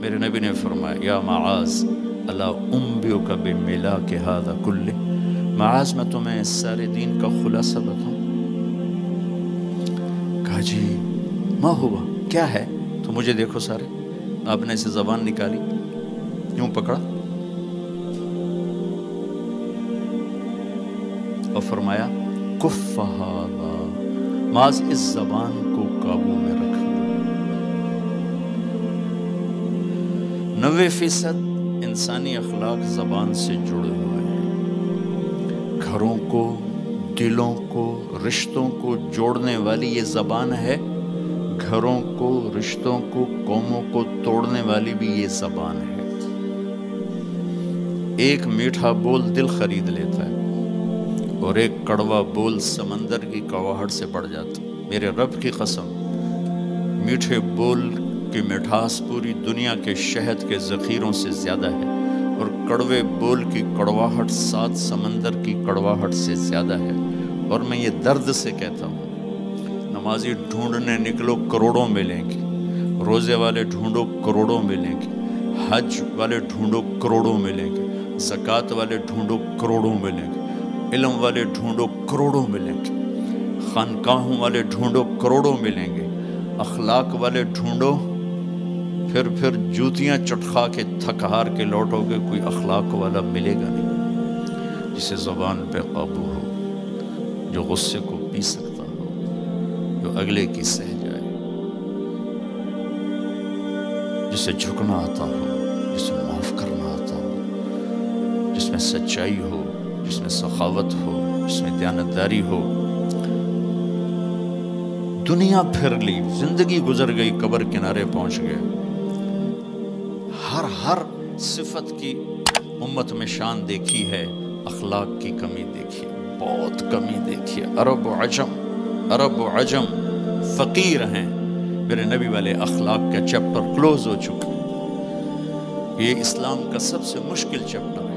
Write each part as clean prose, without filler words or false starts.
میرے نبی نے فرمایا یا معاذ الا انبئک بملاک ھذا کلہ، معاذ میں تمہیں سارے دین کا خلاصہ بتاؤں؟ کہا جی ما ہوا، کیا ہے؟ تو مجھے دیکھو سارے، آپ نے اسے زبان نکالی، یوں پکڑا اور فرمایا کف ھذا، معاذ اس زبان کو قابو میں رکھ۔ 90% انسانی اخلاق زبان سے جڑے ہوئے ہیں۔ گھروں کو، دلوں کو، رشتوں کو جوڑنے والی یہ زبان ہے، گھروں کو، رشتوں کو، قوموں کو توڑنے والی بھی یہ زبان ہے۔ ایک میٹھا بول دل خرید لیتا ہے اور ایک کڑوا بول سمندر کی کڑواہٹ سے بڑھ جاتا۔ میرے رب کی قسم، میٹھے بول کی مٹھاس پوری دنیا کے شہد کے ذخیروں سے زیادہ ہے، اور کڑوے بول کی کڑواہٹ 7 سمندر کی کڑواہٹ سے زیادہ ہے۔ اور میں یہ درد سے کہتا ہوں، نمازی ڈھونڈنے نکلو کروڑوں ملیں گے، روزے والے ڈھونڈو کروڑوں ملیں گے، حج والے ڈھونڈو کروڑوں ملیں گے، زکوٰۃ والے ڈھونڈو کروڑوں ملیں گے، علم والے ڈھونڈو کروڑوں ملیں گے، خانقاہوں والے ڈھونڈو کروڑوں ملیں گے، اخلاق والے ڈھونڈو، پھر جوتیاں چٹخا کے تھک ہار کے لوٹو گے، کوئی اخلاق والا ملے گا نہیں، جسے زبان پہ قابو ہو، جو غصے کو پی سکتا ہو، جو اگلے کی سہ جائے، جسے جھکنا آتا ہو، جسے معاف کرنا آتا ہو، جس میں سچائی ہو، جس میں سخاوت ہو، جس میں دیانتداری ہو۔ دنیا پھر لی، زندگی گزر گئی، قبر کنارے پہنچ گئے، ہر صفت کی امت میں شان دیکھی ہے، اخلاق کی کمی دیکھی ہے، بہت کمی دیکھی ہے۔ عرب و عجم فقیر ہیں، میرے نبی والے اخلاق کا چیپٹر کلوز ہو چکا ہے۔ یہ اسلام کا سب سے مشکل چیپٹر ہے۔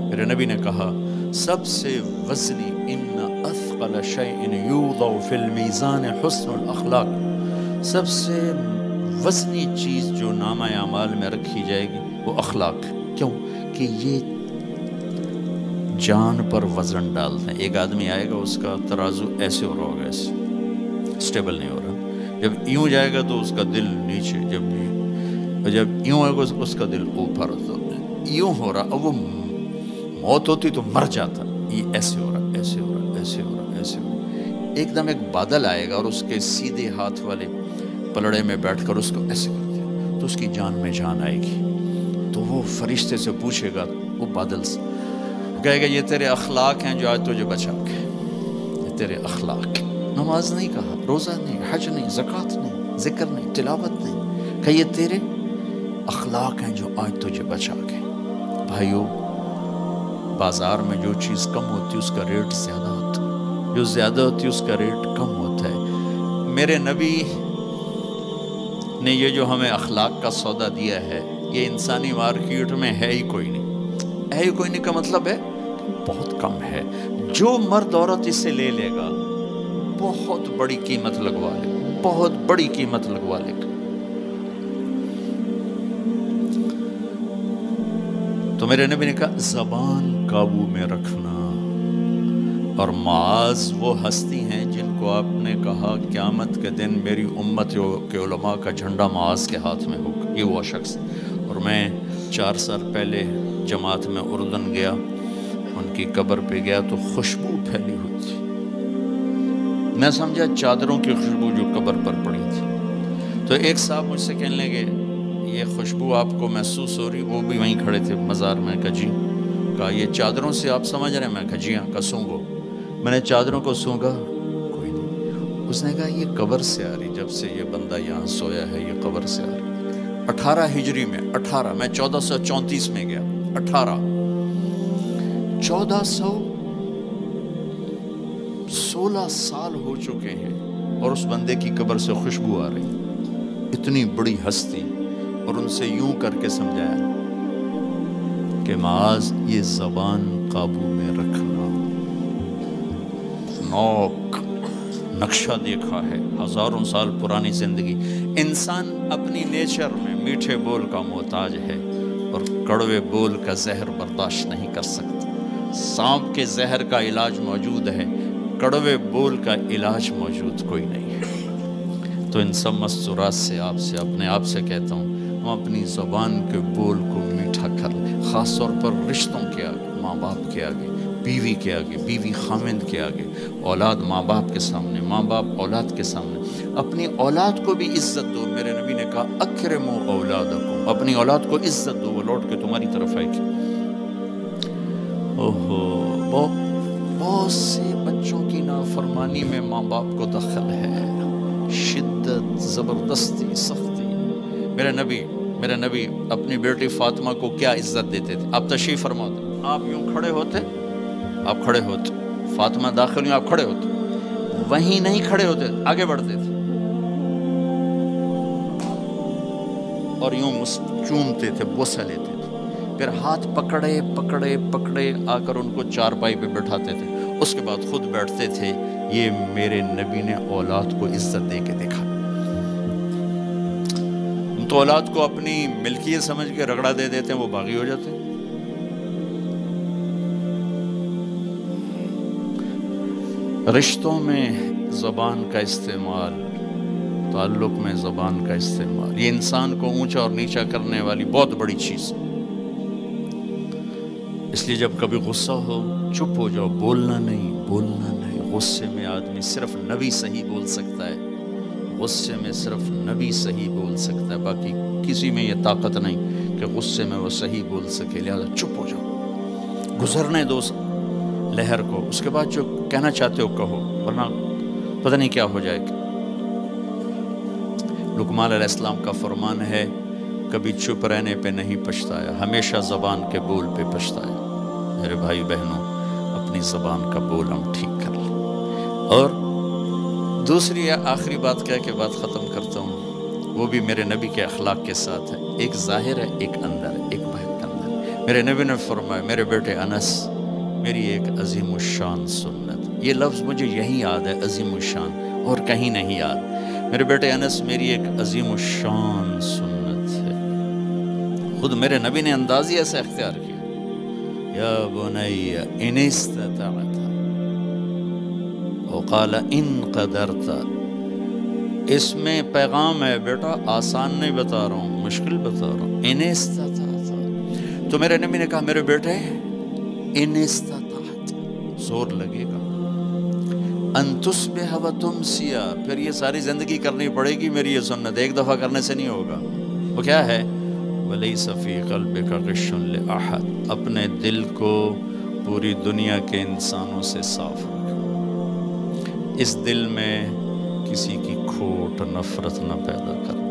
میرے نبی نے کہا سب سے وزنی ان اثقل شیء یوضع فی المیزان حسن الاخلاق، سب سے وزنی چیز جو نامہ اعمال میں رکھی جائے گی وہ اخلاق۔ کیوں؟ کہ یہ جان پر وزن ڈالتے ہیں۔ ایک آدمی آئے گا، اس کا ترازو ایسے ہو رہا ہوگا، ایسے اسٹیبل نہیں ہو رہا، جب یوں جائے گا تو اس کا دل نیچے، جب یوں آئے گا اس کا دل اوپر، تو یوں ہو رہا، اب وہ موت ہوتی تو مر جاتا، یہ ایسے ہو رہا، ایسے ہو رہا، ایسے ہو رہا، ایسے ہو رہا۔ ایک دم ایک بادل آئے گا اور اس کے سیدھے ہاتھ والے پلڑے میں بیٹھ کر اس کو ایسے کرتے ہیں تو اس کی جان میں جان آئے گی۔ تو وہ فرشتے سے پوچھے گا، وہ بادل سے کہے گا یہ تیرے اخلاق ہیں جو آج تجھے بچا کے، یہ تیرے اخلاق۔ نماز نہیں کہا، روزہ نہیں، حج نہیں، زکوٰۃ نہیں، ذکر نہیں، تلاوت نہیں، کہ یہ تیرے اخلاق ہیں جو آج تجھے بچا کے۔ بھائیو، بازار میں جو چیز کم ہوتی ہے اس کا ریٹ زیادہ ہوتا ہے، جو زیادہ ہوتی ہے اس کا ریٹ کم ہوتا ہے۔ میرے نبی نے یہ جو ہمیں اخلاق کا سودا دیا ہے، یہ انسانی مارکیٹ میں ہے ہی کوئی نہیں۔ ہے ہی کوئی نہیں کا مطلب ہے بہت کم ہے۔ جو مرد عورت اسے لے لے گا بہت بڑی قیمت لگوا لے گا، بہت بڑی قیمت لگوا لے گا۔ تو میرے نبی نے کہا زبان قابو میں رکھنا۔ اور معاذ وہ ہستی ہیں جن کو آپ نے کہا قیامت کے دن میری امت کے علماء کا جھنڈا معاذ کے ہاتھ میں ہوگا، یہ وہ شخص۔ اور میں 4 سال پہلے جماعت میں اردن گیا، ان کی قبر پہ گیا تو خوشبو پھیلی ہوئی تھی، میں سمجھا چادروں کی خوشبو جو قبر پر پڑی تھی۔ تو ایک صاحب مجھ سے کہنے لگے یہ خوشبو آپ کو محسوس ہو رہی؟ وہ بھی وہیں کھڑے تھے مزار میں۔ کہا جی۔ کہا یہ چادروں سے آپ سمجھ رہے ہیں؟ میں کہا جی ہاں۔ کہا سونگو۔ میں نے چادروں کو سونگا، کوئی نہیں۔ اس نے کہا یہ قبر سے آ رہی، جب سے یہ بندہ یہاں سویا ہے یہ قبر سے آ رہی۔ 18 ہجری میں، 18 میں 1434 میں گیا، 1416 سال ہو چکے ہیں اور اس بندے کی قبر سے خوشبو آ رہی، اتنی بڑی ہستی۔ اور ان سے یوں کر کے سمجھایا کہ معاذ یہ زبان قابو میں رکھنا۔ نوک نقشہ دیکھا ہے، 1000 سال پرانی زندگی، انسان اپنی نیچر میں میٹھے بول کا محتاج ہے اور کڑوے بول کا زہر برداشت نہیں کر سکتا۔ سانپ کے زہر کا علاج موجود ہے، کڑوے بول کا علاج موجود کوئی نہیں ہے۔ تو ان سب مستورات سے اپنے آپ سے کہتا ہوں، ہم اپنی زبان کے بول کو میٹھا کر لیں، خاص طور پر رشتوں کے آگے، ماں باپ کے آگے، بیوی کے آگے، بیوی خامند کے آگے، اولاد ماں باپ کے سامنے، ماں باپ اولاد کے سامنے۔ اپنی اولاد کو بھی عزت دو۔ میرے نبی نے کہا اکرموا اولادکم، اپنی اولاد کو عزت دو، وہ لوٹ کے تمہاری طرف آئے گی۔ بہت سے بچوں کی نافرمانی میں ماں باپ کو دخل ہے، شدت، زبردستی، سختی۔ میرے نبی اپنی بیٹی فاطمہ کو کیا عزت دیتے تھے؟ آپ تشریف فرما دیں، آپ یوں کھڑے ہوتے، فاطمہ داخل ہوئی، آپ کھڑے ہوتے، وہیں نہیں کھڑے ہوتے، آگے بڑھتے تھے اور یوں چومتے تھے، بوسہ لیتے تھے، پھر ہاتھ پکڑے آ کر ان کو چارپائی پہ بٹھاتے تھے، اس کے بعد خود بیٹھتے تھے۔ یہ میرے نبی نے اولاد کو عزت دے کے دیکھا۔ ہم تو اولاد کو اپنی ملکیت سمجھ کے رگڑا دے دیتے ہیں، وہ باغی ہو جاتے ہیں۔ رشتوں میں زبان کا استعمال، تعلق میں زبان کا استعمال، یہ انسان کو اونچا اور نیچا کرنے والی بہت بڑی چیز ہے۔ اس لیے جب کبھی غصہ ہو چپ ہو جاؤ، بولنا نہیں۔ غصے میں آدمی صرف نبی صحیح بول سکتا ہے، غصے میں صرف نبی صحیح بول سکتا ہے، باقی کسی میں یہ طاقت نہیں کہ غصے میں وہ صحیح بول سکے۔ لہذا چپ ہو جاؤ، گزرنے دو لہر کو، اس کے بعد جو کہنا چاہتے ہو کہو، ورنہ پتہ نہیں کیا ہو جائے گا۔ لقمان علیہ السلام کا فرمان ہے، کبھی چپ رہنے پہ نہیں پچھتایا، ہمیشہ زبان کے بول پہ پچھتایا۔ میرے بھائی بہنوں، اپنی زبان کا بول ہم ٹھیک کر لیں۔ اور دوسری آخری بات کہہ کے بات ختم کرتا ہوں، وہ بھی میرے نبی کے اخلاق کے ساتھ ہے، ایک ظاہر ہے، ایک اندر ہے، ایک باہر کا اندر۔ میرے نبی نے فرمایا، میرے بیٹے انس، میری ایک عظیم الشان سنت، یہ لفظ مجھے یہی یاد ہے، عظیم الشان، اور کہیں نہیں یاد۔ میرے بیٹے انس، میری ایک عظیم الشان سنت ہے۔ خود میرے نبی نے انداز ہی ایسا اختیار کیا، یا بنی ان استطعت، وقال ان قدرت۔ اس میں پیغام ہے، بیٹا آسان نہیں بتا رہا ہوں، مشکل بتا رہا ہوں۔ ان استطعت، تو میرے نبی نے کہا میرے بیٹے ان استطعت، زور لگے گا، ان تصبح و تمسی، پھر یہ ساری زندگی کرنی پڑے گی میری یہ سنت، ایک دفعہ کرنے سے نہیں ہوگا۔ وہ کیا ہے؟ وَلَيْسَ فِي قَلْبِكَ غِشٌّ لِأَحَدٍ، اپنے دل کو پوری دنیا کے انسانوں سے صاف رکھو، اس دل میں کسی کی کھوٹ، نفرت نہ پیدا کرنا۔